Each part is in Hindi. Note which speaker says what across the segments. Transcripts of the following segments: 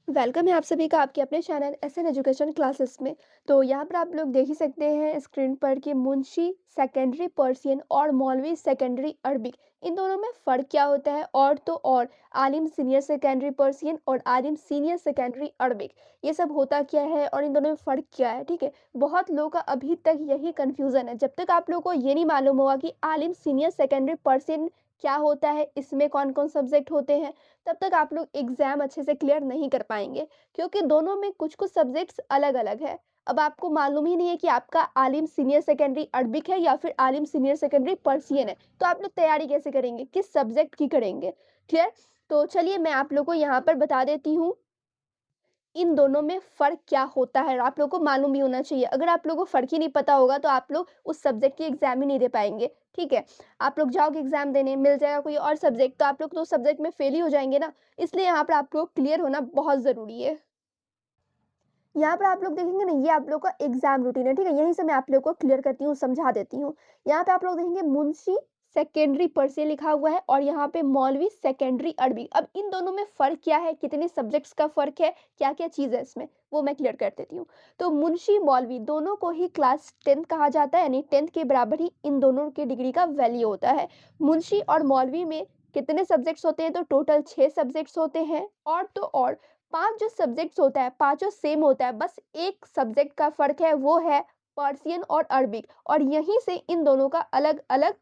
Speaker 1: वेलकम है आप सभी का आपके अपने चैनल एसएन एजुकेशन क्लासेस में। तो यहाँ पर आप लोग देख ही सकते हैं स्क्रीन पर कि मुंशी सेकेंडरी पर्शियन और मौलवी सेकेंडरी अरबिक, इन दोनों में फ़र्क क्या होता है। और तो और आलिम सीनियर सेकेंडरी पर्शियन और आलिम सीनियर सेकेंडरी अरबिक, ये सब होता क्या है और इन दोनों में फ़र्क क्या है। ठीक है, बहुत लोगों का अभी तक यही कन्फ्यूज़न है। जब तक आप लोगों को ये नहीं मालूम होगा कि आलिम सीनियर सेकेंडरी पर्शियन क्या होता है, इसमें कौन कौन सब्जेक्ट होते हैं, तब तक आप लोग एग्ज़ाम अच्छे से क्लियर नहीं कर पाएँगे, क्योंकि दोनों में कुछ-कुछ सब्जेक्ट्स अलग-अलग है। अब आपको मालूम ही नहीं है कि आपका आलिम सीनियर सेकेंडरी अरबिक है या फिर आलिम सीनियर सेकेंडरी पर्शियन है, तो आप लोग तैयारी कैसे करेंगे? किस सब्जेक्ट की करेंगे? क्लियर? तो चलिए मैं आप लोग को यहाँ पर बता देती हूँ इन दोनों में फ़र्क क्या होता है और आप लोगों को मालूम भी होना चाहिए। अगर आप लोगों को फ़र्क ही नहीं पता होगा तो आप लोग उस सब्जेक्ट की एग्ज़ाम ही नहीं दे पाएँगे, ठीक है? आप लोग जाओगे एग्ज़ाम देने, मिल जाएगा कोई और सब्जेक्ट, तो आप लोग तो उस सब्जेक्ट में फ़ेल ही हो जाएँगे ना, इसलिए यहाँ पर आप लोग क्लियर होना बहुत ज़रूरी है। यहाँ पर आप लोग देखेंगे ना, ये आप लोग का एग्जाम रूटीन है, ठीक है? यहीं से मैं आप लोग को क्लियर करती हूँ, समझा देती हूँ। यहाँ पे आप लोग देखेंगे मुंशी सेकेंडरी पर्से लिखा हुआ है और यहाँ पे मौलवी सेकेंडरी अरबी। अब इन दोनों में फ़र्क क्या है, कितने सब्जेक्ट्स का फ़र्क है, क्या-क्या चीज़ है इसमें, वो मैं क्लियर कर देती हूँ। तो मुंशी, मौलवी दोनों को ही क्लास 10th कहा जाता है, यानी 10th के बराबर ही इन दोनों की डिग्री का वैल्यू होता है। मुंशी और मौलवी में कितने सब्जेक्ट्स होते हैं, तो टोटल 6 सब्जेक्ट्स होते हैं। और तो और 5 जो सब्जेक्ट्स होता है, पाँचों सेम होता है, बस एक सब्जेक्ट का फ़र्क है, वो है पर्शियन और अरबिक, और यहीं से इन दोनों का अलग-अलग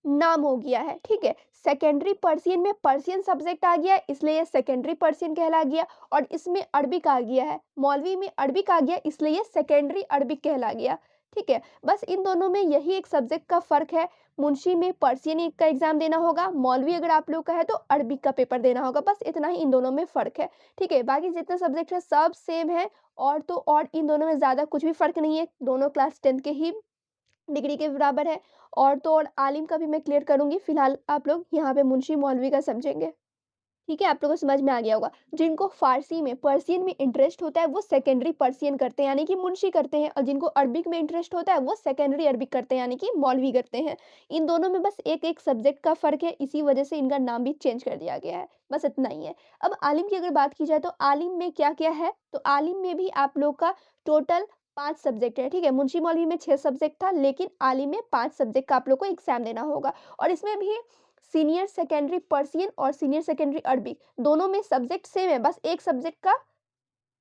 Speaker 1: नाम हो गया है, ठीक है? सेकेंडरी पर्शियन में पर्शियन सब्जेक्ट आ गया, इसलिए ये सेकेंडरी पर्शियन कहला गया, और इसमें अरबिक आ गया है। मौलवी में अरबिक आ गया, इसलिए ये सेकेंडरी अरबिक कहला गया, ठीक है? बस इन दोनों में यही एक सब्जेक्ट का फ़र्क है। मुंशी में पर्शियन का एग्ज़ाम देना होगा, मौलवी अगर आप लोग का है तो अरबिक का पेपर देना होगा, बस इतना ही इन दोनों में फ़र्क है, ठीक है? बाकी जितने सब्जेक्ट हैं सब सेम है, और तो और इन दोनों में ज़्यादा कुछ भी फ़र्क नहीं है, दोनों क्लास 10 के ही डिग्री के बराबर है। और तो और आलिम का भी मैं क्लियर करूँगी, फिलहाल आप लोग यहाँ पे मुंशी मौलवी का समझेंगे। ठीक है, आप लोगों को समझ में आ गया होगा। जिनको फ़ारसी में, पर्शियन में इंटरेस्ट होता है, वो सेकेंडरी पर्शियन करते हैं, यानी कि मुंशी करते हैं, और जिनको अरबिक में इंटरेस्ट होता है, वो सेकेंडरी अरबिक करते हैं, यानी कि मौलवी करते हैं। इन दोनों में बस एक-एक सब्जेक्ट का फ़र्क है, इसी वजह से इनका नाम भी चेंज कर दिया गया है, बस इतना ही है। अब आलिम की अगर बात की जाए, तो आलिम में क्या-क्या है? तो आलिम में भी आप लोग का टोटल 5 सब्जेक्ट है, ठीक है? मुंशी मौलवी में 6 सब्जेक्ट था, लेकिन आलिम में 5 सब्जेक्ट का आप लोग को एग्ज़ाम देना होगा, और इसमें भी सीनियर सेकेंडरी पर्शियन और सीनियर सेकेंडरी अरबिक दोनों में सब्जेक्ट सेम है, बस एक सब्जेक्ट का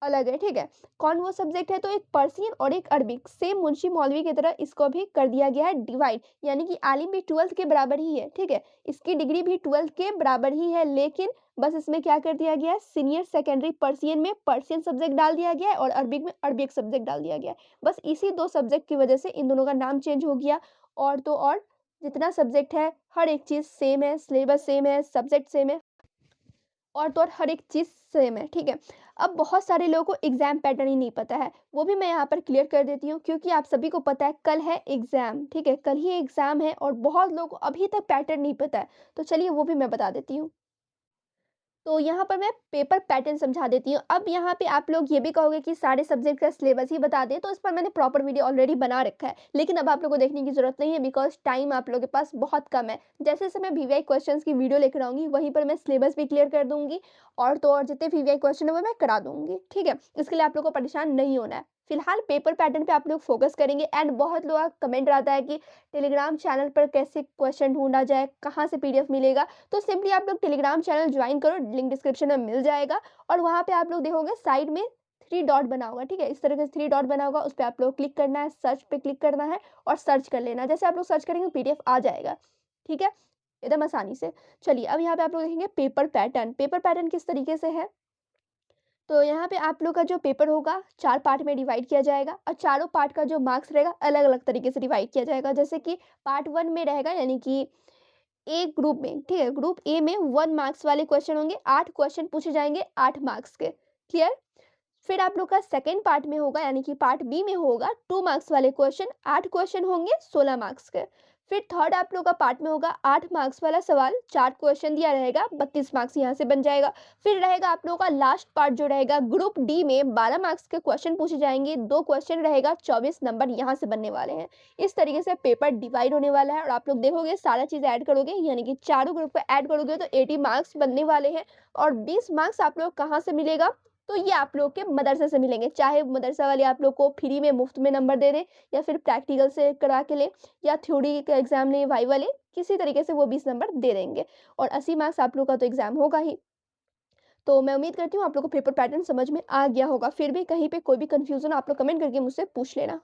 Speaker 1: अलग है, ठीक है? कौन वो सब्जेक्ट है? तो एक पर्शियन और एक अरबिक, सेम मुंशी मौलवी की तरह इसको भी कर दिया गया है डिवाइड, यानी कि आलिम भी 12th के बराबर ही है, ठीक है? इसकी डिग्री भी 12th के बराबर ही है, लेकिन बस इसमें क्या कर दिया गया है, सीनियर सेकेंडरी पर्शियन में पर्शियन सब्जेक्ट डाल दिया गया है और अरबिक में अरबिक सब्जेक्ट डाल दिया गया है। बस इसी 2 सब्जेक्ट की वजह से इन दोनों का नाम चेंज हो गया, और तो और जितना सब्जेक्ट है, हर एक चीज़ सेम है, सिलेबस सेम है, सब्जेक्ट सेम है, और तो और हर एक चीज़ सेम है, ठीक है? अब बहुत सारे लोगों को एग्ज़ाम पैटर्न ही नहीं पता है, वो भी मैं यहाँ पर क्लियर कर देती हूँ, क्योंकि आप सभी को पता है कल है एग्ज़ाम, ठीक है? कल ही एग्ज़ाम है और बहुत लोगों को अभी तक पैटर्न नहीं पता है, तो चलिए वो भी मैं बता देती हूँ। तो यहाँ पर मैं पेपर पैटर्न समझा देती हूँ। अब यहाँ पे आप लोग ये भी कहोगे कि सारे सब्जेक्ट का सिलेबस ही बता दें, तो इस पर मैंने प्रॉपर वीडियो ऑलरेडी बना रखा है। लेकिन अब आप लोगों को देखने की ज़रूरत नहीं है, बिकॉज़ टाइम आप लोगों के पास बहुत कम है। जैसे-जैसे मैं वीवीआई क्वेश्चंस की वीडियो लेकर आऊँगी, वहीं पर मैं सिलेबस भी क्लियर कर दूँगी, और तो और जितने वीवीआई क्वेश्चन है वो मैं करा दूँगी, ठीक है? इसके लिए आप लोगों को परेशान नहीं होना है। फिलहाल पेपर पैटर्न पे आप लोग फोकस करेंगे, एंड बहुत लोगों का कमेंट आता है कि टेलीग्राम चैनल पर कैसे क्वेश्चन ढूँढा जाए, कहाँ से पीडीएफ मिलेगा? तो सिंपली आप लोग टेलीग्राम चैनल ज्वाइन करो, लिंक डिस्क्रिप्शन में मिल जाएगा, और वहाँ पे आप लोग देखोगे साइड में 3 डॉट बना होगा, ठीक है? इस तरह से 3 डॉट बना होगा, उस पे आप लोग क्लिक करना है, सर्च पे क्लिक करना है और सर्च कर लेना है। जैसे आप लोग सर्च करेंगे पीडीएफ आ जाएगा, ठीक है? एकदम आसानी से। चलिए अब यहाँ पे आप लोग देखेंगे पेपर पैटर्न। पेपर पैटर्न किस तरीके से है? तो यहाँ पे आप लोग का जो पेपर होगा 4 पार्ट में डिवाइड किया जाएगा, और चारों पार्ट का जो मार्क्स रहेगा अलग-अलग तरीके से डिवाइड किया जाएगा। जैसे कि पार्ट 1 में रहेगा, यानी कि ए ग्रुप में, ठीक है? ग्रुप ए में 1 मार्क्स वाले क्वेश्चन होंगे, 8 क्वेश्चन पूछे जाएँगे 8 मार्क्स के, क्लियर? फिर आप लोग का सेकंड पार्ट में होगा, यानी कि पार्ट बी में होगा 2 मार्क्स वाले क्वेश्चन, 8 क्वेश्चन होंगे 16 मार्क्स के। फिर थर्ड आप लोग का पार्ट में होगा 8 मार्क्स वाला सवाल, 4 क्वेश्चन दिया रहेगा, 32 मार्क्स यहाँ से बन जाएगा। फिर रहेगा आप लोगों का लास्ट पार्ट जो रहेगा ग्रुप डी में 12 मार्क्स के क्वेश्चन पूछे जाएँगे, 2 क्वेश्चन रहेगा, 24 नंबर यहाँ से बनने वाले हैं। इस तरीके से पेपर डिवाइड होने वाला है और आप लोग देखोगे सारा चीज़ ऐड करोगे यानी कि चारों ग्रुप को ऐड करोगे तो 80 मार्क्स बनने वाले हैं और 20 मार्क्स आप लोग कहाँ से मिलेगा? तो ये आप लोग के मदरसे से मिलेंगे, चाहे मदरसा वाले आप लोग को फ्री में मुफ्त में नंबर दे दें या फिर प्रैक्टिकल से करा के लें या थ्योरी का एग्ज़ाम लें वाइवा लें, किसी तरीके से वो 20 नंबर दे देंगे और 80 मार्क्स आप लोग का तो एग्ज़ाम होगा ही। तो मैं उम्मीद करती हूँ आप लोग को पेपर पैटर्न समझ में आ गया होगा। फिर भी कहीं पे कोई भी कन्फ्यूज़न आप लोग कमेंट करके मुझसे पूछ लेना।